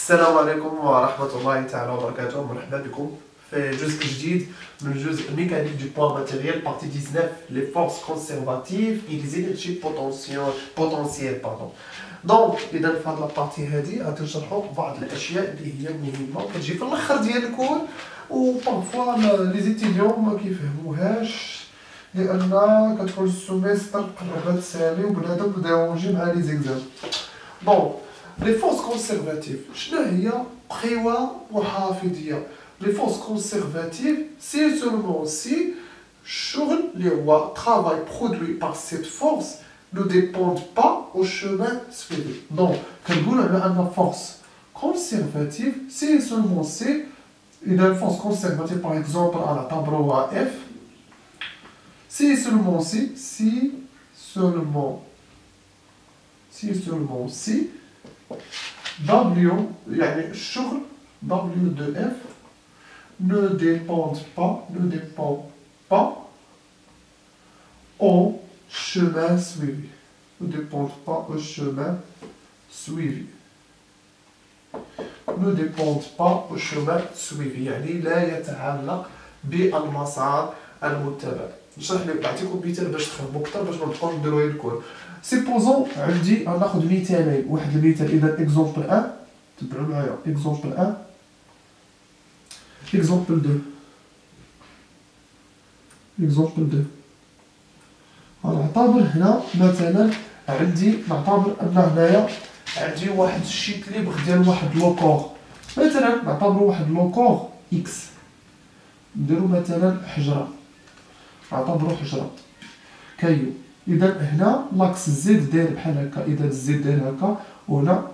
السلام عليكم ورحمة الله تعالى وبركاته. مرحبا بكم في جزء جديد من جزء mécanique du poids matériel, partie 19, les forces conservatives et les énergies potentielles. دونك اذا في هذه البارتي هذه غادي نشرحوا بعض الاشياء اللي هي مهمه كتجي في الاخر ديال الكور، وبارفوا لي زيتيديون ما كيفهموهاش لان كتكون السوميستر قربت تسالي وبنادم مداونجي مع لي زيكزام. دونك لي فورس كونسيرفاتيف شنو هي؟ قوى محافظيه. لي فورس كونسيرفاتيف سي سولمون سي الشغل اللي هو travail produit par cette force ne dépendent pas au chemin suivi. Donc, كنقولوا على أن force conservative c'est seulement c'est une force conservative par exemple à la tableau à F c'est seulement si W يعني الشغل W de F ne dépend pas au chemin suivi. Ne dépend pas au chemin suivi. Ne dépend pas au chemin suivi. يعني لا يتعلق بالمسار المتبع. نشرح لك نعطيكم مثال باش تفهموا اكثر باش ما نبقاوش نديرو غير الكور. سيبوزون عندي غناخذ مثالين، واحد المثال اذا اكزومبل 1 تبعوا معايا اكزومبل 1 اكزومبل 2 اكزومبل 2. غنعتبر هنا مثلا نعتبر ان هنايا عندي واحد الشيت ليبر ديال واحد لوكور، مثلا نعتبرو واحد لوكور اكس، نديرو مثلا حجره، نعتبرو حجره كايو. اذا هنا لاكس زد داير بحال هكا، اذا الزد داير هكا، وهنا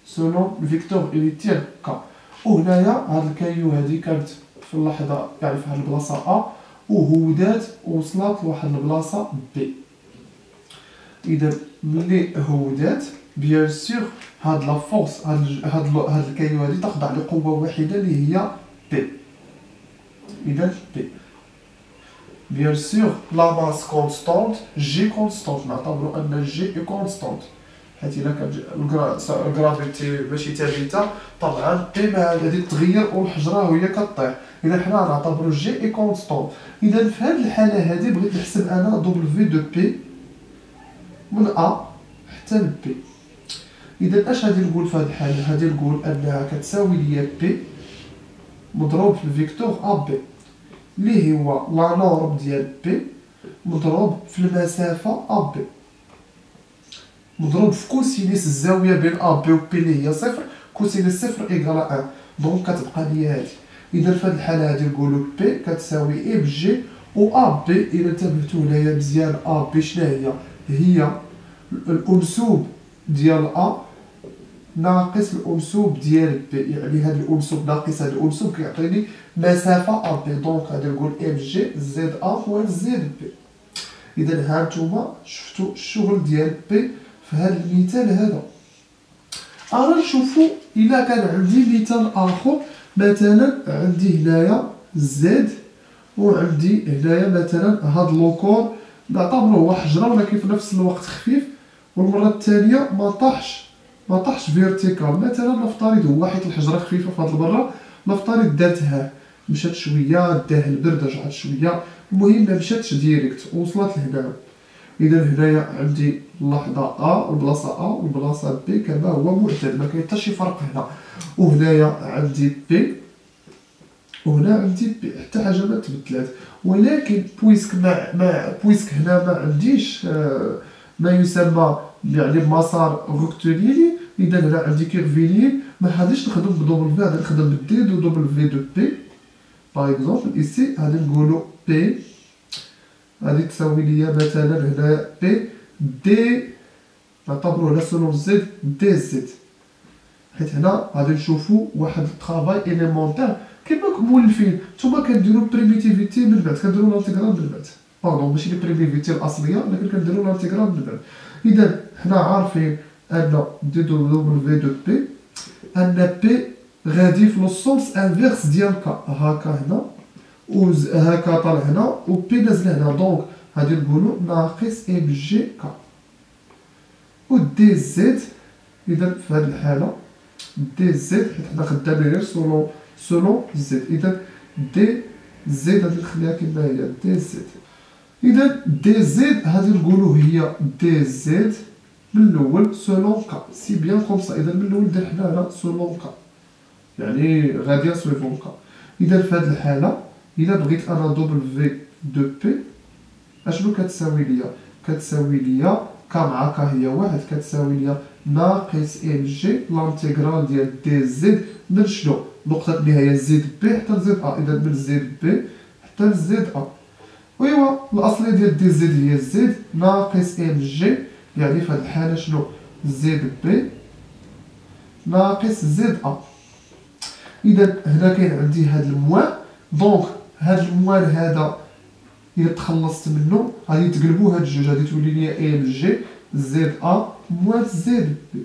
سولون الفيكتور انيتيال كا، وهنايا هاد الكايو هادي كانت في اللحظه يعني في هاد البلاصه ا وهودات ووصلت لواحد البلاصه بي. اذا ملي هودات بيان سور هاد لا فورس هاد الكايو هادي تخضع لقوه واحده اللي هي بي. اذا بي بيان سور لا ماس كونستانت جي كونستانت، نعتبروا ان جي كونستانت حيت الا كان الجرافيتي ماشي ثابته طبعا بي غادي تتغير والحجره هي كطيح. اذا حنا نعتبروا جي كونستانت. اذا في هذه الحاله هذه بغيت نحسب انا دبليو دو بي من ا حتى ل بي. اذا اش غادي نقول في هذه الحاله؟ غادي نقول انها كتساوي ليا بي مضروب في الفيكتور ا بي اللي هو لا نورم ديال بي مضروب في المسافه ا بي مضروب في كوسينيس الزاويه بين ا بي و بي اللي هي صفر. كوسينيس صفر ايكال 1، دونك كتبقى ليا هادي. اذا في هذه الحاله هادي نقولوا بي كتساوي اي بجي و ا بي. الا انتبهتوا هنايا مزيان ا بي شنو هي الانسوب ديال ا ناقص الانسوب ديال بي، يعني هذا الانسوب ناقص هذا الانسوب كيعطيني مسافه ا بي، دونك غادي نقول ام جي زد ا هو زد بي. اذا ها نتوما شفتوا الشغل ديال بي في هذا المثال هذا. انا نشوفوا الا كان عندي مثال اخر، مثلا عندي هنايا زد وعندي هنايا مثلا هاد لوكور نعتبروه هو حجره ولكن في نفس الوقت خفيف، والمره الثانيه ما طاحش فيرتيكال. مثلا نفترض هو حيت الحجره خفيفه في هاد المره، نفترض دارتها مشات شويه داه البرد رجعت شويه، المهم ما مشاتش ديريكت وصلت لهنا. اذا هنايا عندي اللحظه ا البلاصه ا والبلاصه بي كما هو معتاد، ما كاين حتى شي فرق هنا. وهنايا عندي بي وهنا عندي بي، حتى حاجه ما تبدلات. ولكن بويسك هنا ما عنديش ما يسمى يعني مسار روكتونيلي، اذا هنا عندي كيرفيلي ما غاديش نخدم بدوبل في، غادي نخدم بالدي دو دبل في دو بي. باغ اكزومبل ايسي غادي نقولوا بي غادي تساوي ليا مثلا هنا بي دي، نعتبرو هنا سولون زد دي زد، حيت هنا غادي نشوفو واحد الطرافاي اليمونتير كيما مولفين. نتوما كديروا بريميتيفيتي من بعد، كديروا لانتيغرال من بعد، باردون ماشي لي بريميتيفيتي الاصليه ولكن كنديروا لانتيغرال من بعد. اذا حنا عارفين ان دي دبليو دو بي ان بي غادي في لو سونس انفيرس ديال كا، هاكا هنا وهاكا طالع هنا و بي نازل هنا، دونك غادي نقولوا ناقص ام جي كا و دي زد. اذا في هذه الحاله دي زد، حيت حنا خدامين غير سولون زد. اذا دي زد غادي نخليها كما هي دي زد. اذا دي زد غادي نقولوا هي دي زد من الاول سولون كا، سي بيان كوم سا. اذا من الاول درنا على سولون كا، يعني غاديه سويفون كا. اذا في هذه الحاله الا بغيت انا دوبل في دو بي اشنو كتساوي ليا؟ كتساوي ليا كا مع كا هي واحد، كتساوي ليا ناقص ال جي لانتيغرال ديال دي زد من شنو؟ نقطة النهاية زد بي حتى لزد ا. اذا من زد بي حتى لزد ا. ويوا الاصلية ديال دي زد هي زد ناقص ال جي، يعني في هذه الحالة شنو؟ زد بي ناقص زد ا. اذا هنا كاين عندي هاد الموان، دونك هاد الموان هذا الا تخلصت منه غادي تقلبوا هاد الجوج، غادي تولي ليا ال جي زد ا موان زد بي.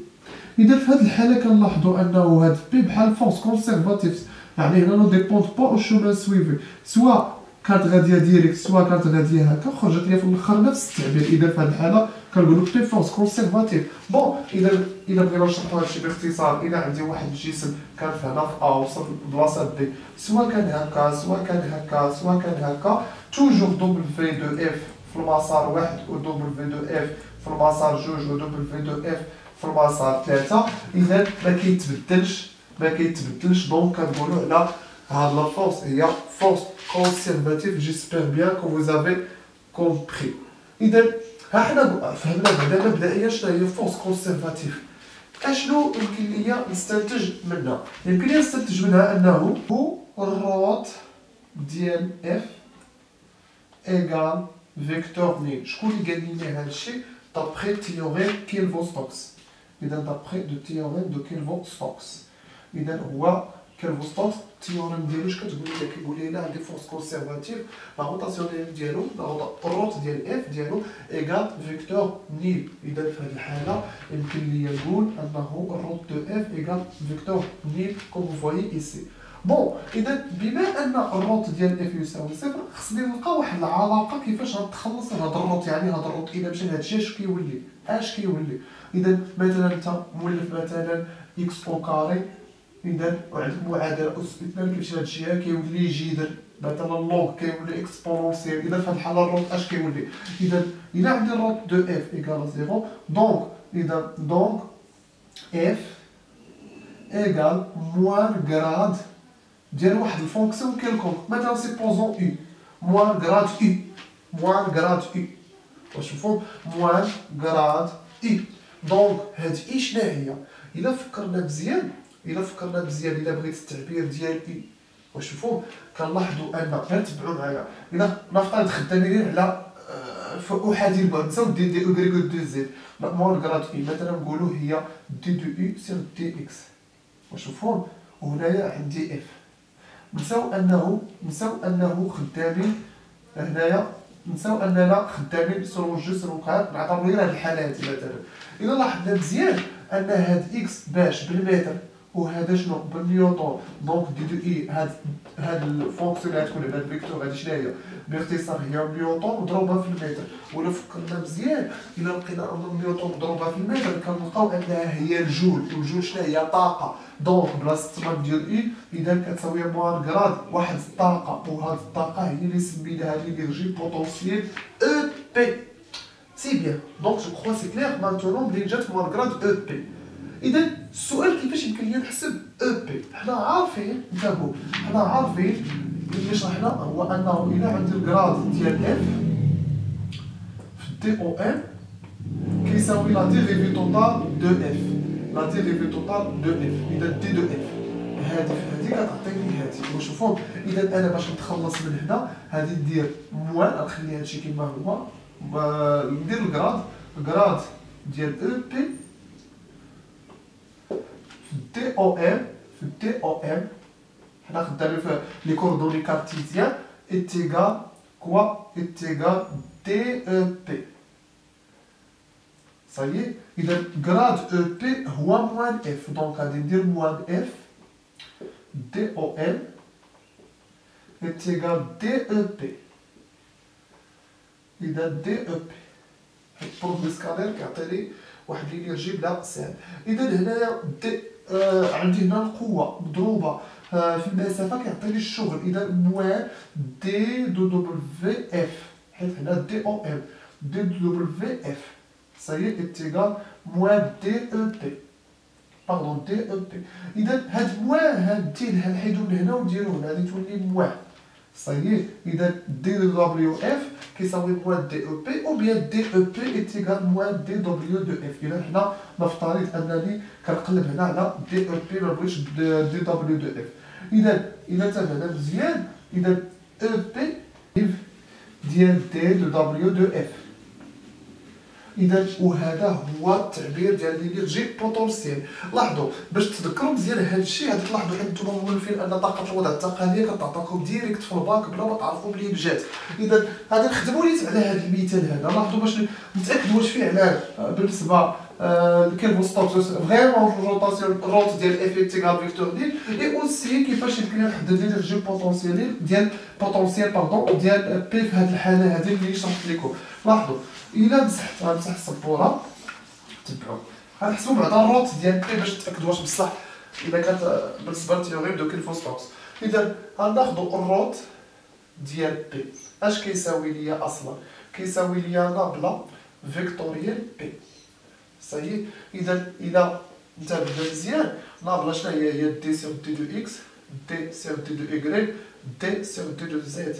اذا في هاد الحاله كنلاحظوا انه هاد بي بحال فورس كونسيرفاتيف، يعني هنا نو ديبوند با او شومان سويفي، سوا كانت غاديه ديريكت سوا كانت غاديه هكا، خرجت ليا في الاخر نفس التعبير. اذا في هاد الحاله كنقولوا بي فورس كونسيرفاتيف. بون اذا بغينا نشرحوا هادشي باختصار، اذا عندي واحد الجسم كان في هنا في ا وصل لبلاصه بي، سوا كان هكا سوا كان هكا سوا كان هكا، توجور دوبل في دو اف في المسار واحد و دوبل في دو اف في المسار جوج و دوبل في دو اف في المسار ثلاثة. إذا ما كيتبدلش دونك كنقولوا على هاد لا فورس هي فورس كونسيرفاتيف. جيسبيغ بيان كو فوز افي كومبري. إذا ها حنا فهمنا بعدا مبدئيا شنو هي فورس كونسيرفاتيف. اشنو يمكن ليا نستنتج منها؟ يمكن ليا نستنتج منها انه هو الروت ديال اف ايغال فيكتور نيل. شكون اللي قال لنا هذا الشيء؟ دابخي تيوريم كيلفو-ستوكس. اذا دابخي دو تيوريم دو كيلفو-ستوكس. اذا هو كيلفو-ستوكس التيوريم ديالو اش كتقول لنا؟ كيقول لنا عندي فورس كونسيرفاتيف لا روتاسيونيل ديالو الروت ديال اف ديالو ايغال فيكتور نيل. اذا في هذه الحاله يمكن لي نقول انه الروت دو اف ايغال فيكتور نيل كوم فويي ايسي. بون اذا بما ان الروت ديال اف يساوي صفر، خصني نلقى واحد العلاقه كيفاش غنتخلص من هذا الروت. يعني هذا الروت الا مشى لهاد الشيء اش كيولي؟ اذا مثلا انت مولف مثلا اكس او كاري، اذا وعندك معادله اس 2 كيمشي لهاد الجهه كيولي جذر مثلا لوغ كيولي اكسبونونسيال. اذا في هاد الحاله الروت اش كيولي؟ اذا الا عندي الروت دو اف ايكال 0 دونك اف ايكال موان غراد ديال واحد الفونكسيون كيلكونك، مثلا سيبوزون او موان غراد او واش مفهوم؟ موان غراد او. دونك هاد اي شنو هي؟ الا فكرنا مزيان الا بغيت التعبير ديال اي واش مفهوم، كنلاحظوا ان غير تبعوا معايا. الا نفترض خدامين على احادي البعد نساو دي اوغريغو دو زد، موان غراد اي مثلا نقولوا هي دي دو اي سير دي اكس واش مفهوم. وهنايا عندي اف نساو انه خدامين هنايا، نساو اننا خدامين سولون جو سولون كاد، نعتبروا غير هاد الحالات. مثلا الا لاحظنا مزيان ان هاد اكس باش بالمتر وهذا شنو بالنيوتن، دونك دي دو اي هاد الفونكسيون اللي غتكون بهاد الفيكتور هادي شنو هي؟ باختصار هي نيوتن مضروبه في المتر. ولا فكرنا مزيان الا لقينا ان نيوتن مضروبه في المتر كنلقاو انها هي الجول، والجول شنو هي؟ طاقه. دونك بلاصه التمام ديال اي اذا كتساوي موان غراد واحد الطاقه، وهاد الطاقه هي اللي سميناها لينيرجي بوتونسييل او بي. سي بيان دونك جو كخوا سي كلير مانتونون بلي جات موان غراد او بي. اذا السؤال كيفاش يمكن ليا نحسب او بي؟ حنا عارفين انتبهوا، حنا عارفين اللي شرحنا هو انه الا عندي الكراد ديال اف في دي او ام كيساوي لا ديريفي توتال دو اف، لا ديريفي توتال دو اف. اذا دي دو اف هذه كتعطيني هذه واش مفهوم. اذا انا باش نتخلص من هنا غادي ندير موان، نخلي هادشي كما هو، ندير الكراد ديال او بي في دي او ام حنا خدامين في لي كوردوني كارتيزيان اتيغال كوا اتيغال دي او بي. صايي اذا كراد او بي هو موان اف، دونك غادي ندير موان اف دي او ام اتيغال دي او بي. اذا دي او بي البروب سكالير كيعطيني واحد لينيرجي بلا سالب. اذا هنايا دي عندي هنا القوة مضروبة في المسافة كيعطيني الشغل، إذا موان دي دو دبليو اف، حيت هنا دي او ام، دي دو دبليو اف سي اتيكال موان دي او بي، باردون دي او بي. إذا هاد موان هاد دي نحيدو من هنا ونديرو هنا غادي تولي موان صايي. إذا دي دبليو اف كيساوي موان دي او بي، او بيان دي او بي اتيكال موان دي دبليو دو اف. إذا حنا نفترض أنني كنقلب هنا على دي او بي مبغيتش دي دبليو دو اف. إذا تفهمنا مزيان، إذا او بي ديال دي دو دبليو دو اف. إذا وهذا هو التعبير ديال لينيرجي بوتونسييل. لاحظوا باش تذكروا مزيان هذا الشيء، غادي تلاحظوا انتم مولفين ان طاقه الوضع التقنيه كتعطاكم ديريكت في الباك بلا ما تعرفوا بلي بجات. اذا غادي نخدموا نيت على هذا المثال هذا. لاحظوا باش نتاكدوا واش فعلا بالنسبه لكيرفو ستوكس فريمون روتاسيون روت ديال اف انتيغرال فيكتور نيل، اي اوسي كيفاش يمكن نحدد لينيرجي بوتونسييل ديال ديال بي في هذه الحاله هذه اللي شرحت لكم. لاحظوا إلا مسحت غنمسح السبورة، تبعوا غنحسبو بعدا الروت ديال بي باش نتأكدو واش بصح إلا كانت بالنسبة لتيوريم دو كيرفو-ستوكس. إذا غناخدو الروت ديال بي، اش كيساوي ليا أصلا؟ كيساوي ليا نابلة فيكتوريال بي صايي. إذا إلا انتبهنا مزيان، نابلة شنو هي دي سيغ دي دو إكس، دي سيغ دي دو إكغيك، دي سيغ دي دو زيد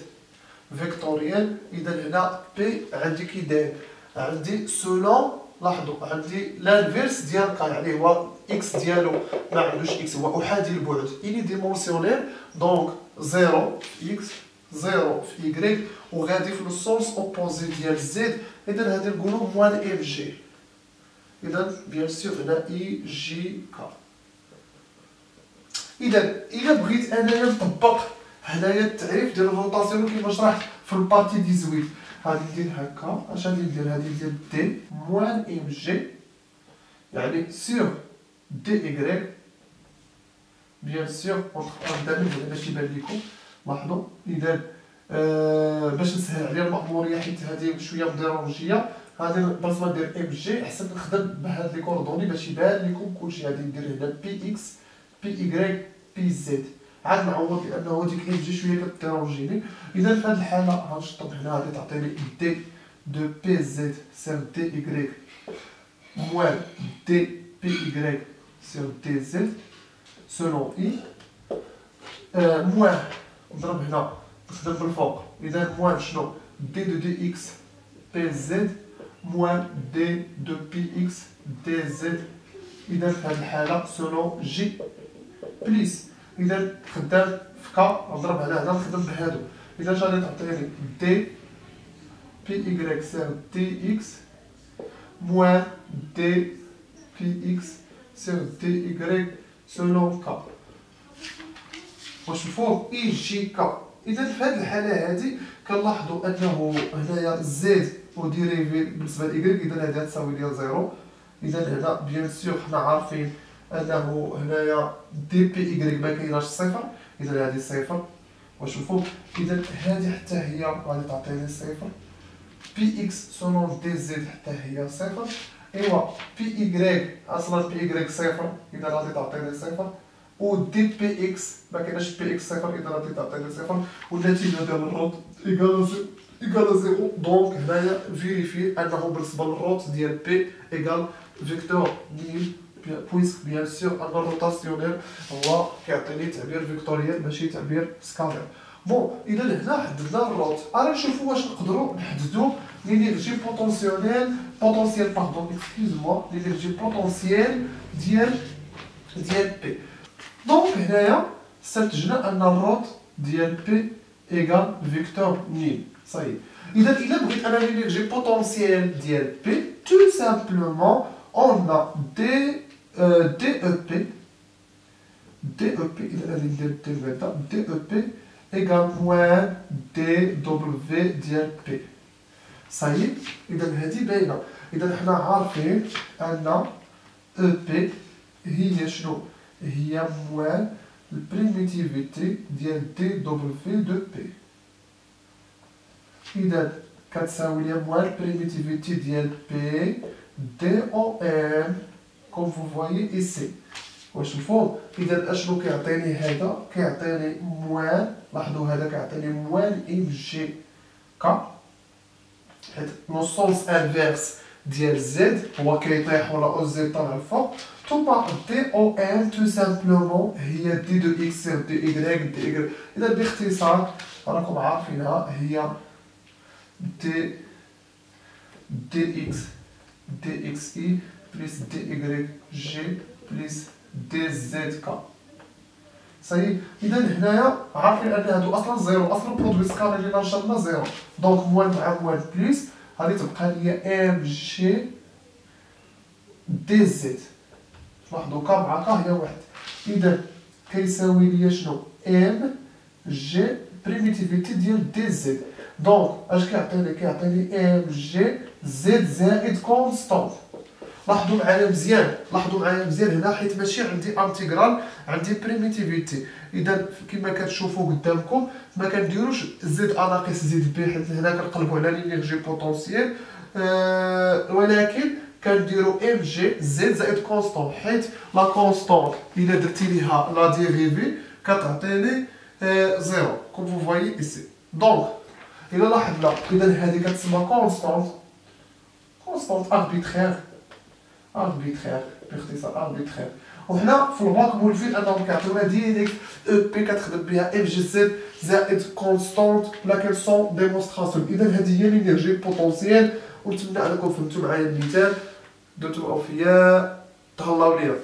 فيكتوريال. إذا هنا بي عندي كي داير، عندي سولون، لاحظوا عندي لانفيرس ديال كا، يعني هو اكس ديالو ما عندوش اكس، هو احادي البعد اني ديمونسيونيل، دونك زيرو في اكس زيرو في إكغيك وغادي في لو سونس اوبوزي ديال زد. إذا هادي نقولو موان اف جي. إذا بيان سور هنا اي جي كا. إذا إلا بغيت أنايا نطبق هنايا التعريف ديال الروتاسيون كيما شرحت في البارتي 18، غادي ندير هكا. اش غادي ندير؟ غادي ندير دي موان ام جي يعني سور دي إكغيك بيان سور غنبدا من هنا باش يبان لكم. لاحظوا إذا باش نسهل عليا المأمورية حيت هادي شوية مديرونجية، غادي بلاص ما ندير ام جي احسن نخدم بهاد لي كوردوني باش يبان لكم كلشي. غادي ندير هنا بي اكس بي إكغيك بي زد، عاد نعوض لانه ديك ام جي شويه كتيرونجيني. اذا في هذه الحاله غنشطب هنا غادي تعطيني دي دو بي زد سير دي إكغيك موان دي بي إكغيك سير دي زد سولون اي موان نضرب هنا نخدم بالفوق. اذا موان شنو؟ دي دو دي اكس بي زد موان دي دو بي اكس دي زد. اذا في هذه الحاله سولون جي بليس. إذا خدام في كا نضرب على هنا نخدم بهادو. إذا اش غادي تعطيني؟ دي بي إكغيك سير دي إكس موان دي بي إكس سير دي إكغيك سولون كا واش الفوق إي جي كا. إذا في هاد الحالة هادي كنلاحظو أنه هنايا زد وديريفي بالنسبة لإكغيك، إذا هادي غتساوي ليا زيرو. إذا هنا بيان سور حنا عارفين انه هنايا دي بي إكغيك ما كايناش صفر، اذا هذه صفر واش الفوق. اذا هذه حتى هي غادي تعطيني صفر. بي اكس سولون دي زد حتى هي صفر. ايوا بي إكغيك اصلا بي إكغيك صفر، اذا غادي تعطيني صفر. و دي بي اكس ما كايناش بي اكس صفر، اذا غادي تعطيني صفر. والنتيجه ديال الروت ايكال زيرو. دونك هنايا فيريفي انه بالنسبه للروت ديال بي ايكال فيكتور نيل، بويسك بيان سور ان الروتاسيونيل هو كيعطيني تعبير فيكتوريال ماشي تعبير سكالير. بون اذا هنا حددنا الروت، انا نشوفوا واش نقدروا نحددوا لينيرجي بوتونسييل باردون اكسكيوز لينيرجي بوتونسييل ديال بي. دونك هنايا استنتجنا ان الروت ديال بي ايكال فيكتور نيل صاي. اذا الا بغيت انا لينيرجي بوتونسييل ديال بي تو سامبلومون on a DEP, il a DEP égale moins DW ديال P. صايي. إذا هذه باينة. إذا حنا عارفين أن EP هي شنو؟ هي موان البريميتيفيتي ديال DW دو P. إذا كتساوي ليا موان البريميتيفيتي ديال P DOM, comme vous voyez ici. واش مفهوم؟ اذا اشنو كيعطيني هذا؟ كيعطيني موان، لاحظوا هذا كيعطيني موان ام جي كا، حيت لو سونس انفيرس ديال زد هو كيطيح ولا او زد طالع الفوق، ثم دي او ان تو سامبلومون هي دي دو اكس سير دي ايكغيك دي ايكغيك. اذا باختصار راكم عارفينها هي دي اكس اي بلس دي ايكغيك جي بلس دي زد كا. صاي. اذا هنايا عارفين ان هادو اصلا زيرو، اصلا برودوي سكالي اللي نشرنا زيرو، دونك موان مع موان بلس غادي تبقى لي ام جي دي زد. لاحظوا كا مع كا هي واحد، اذا كيساوي لي شنو؟ ام جي بريميتيفيتي ديال دي زد. دونك اش كيعطيني؟ كيعطيني ام جي زد زائد كونستونت. لاحظوا معايا مزيان، لاحظوا معايا مزيان هنا، حيت ماشي عندي انتيغرال، عندي بريميتيفيتي. اذا كما كتشوفوا قدامكم ما كنديروش زد ا ناقص زد بي، حيت هنا كنقلبوا على لينيرجي بوتونسييل، ولكن كنديروا ام جي زد زائد كونستونت، حيت لا كونستونت الا درتي ليها لا ديريفي كتعطيني زيرو كوم فو فوايي ايسي. دونك الا لاحظنا اذا هذه كتسمى كونستونت اربيترير، باختصار اربيترير. وهنا في الباك مولفين انهم كيعطيونا ديريكت او بي كتخدم بها اف جي زد زائد كونستونت لاكن سون ديمونستراسيون. اذا هذه هي لينيرجي بوتونسييل، ونتمنى انكم فهمتوا معايا المثال، درتو اوفياء، تهلاو ليا.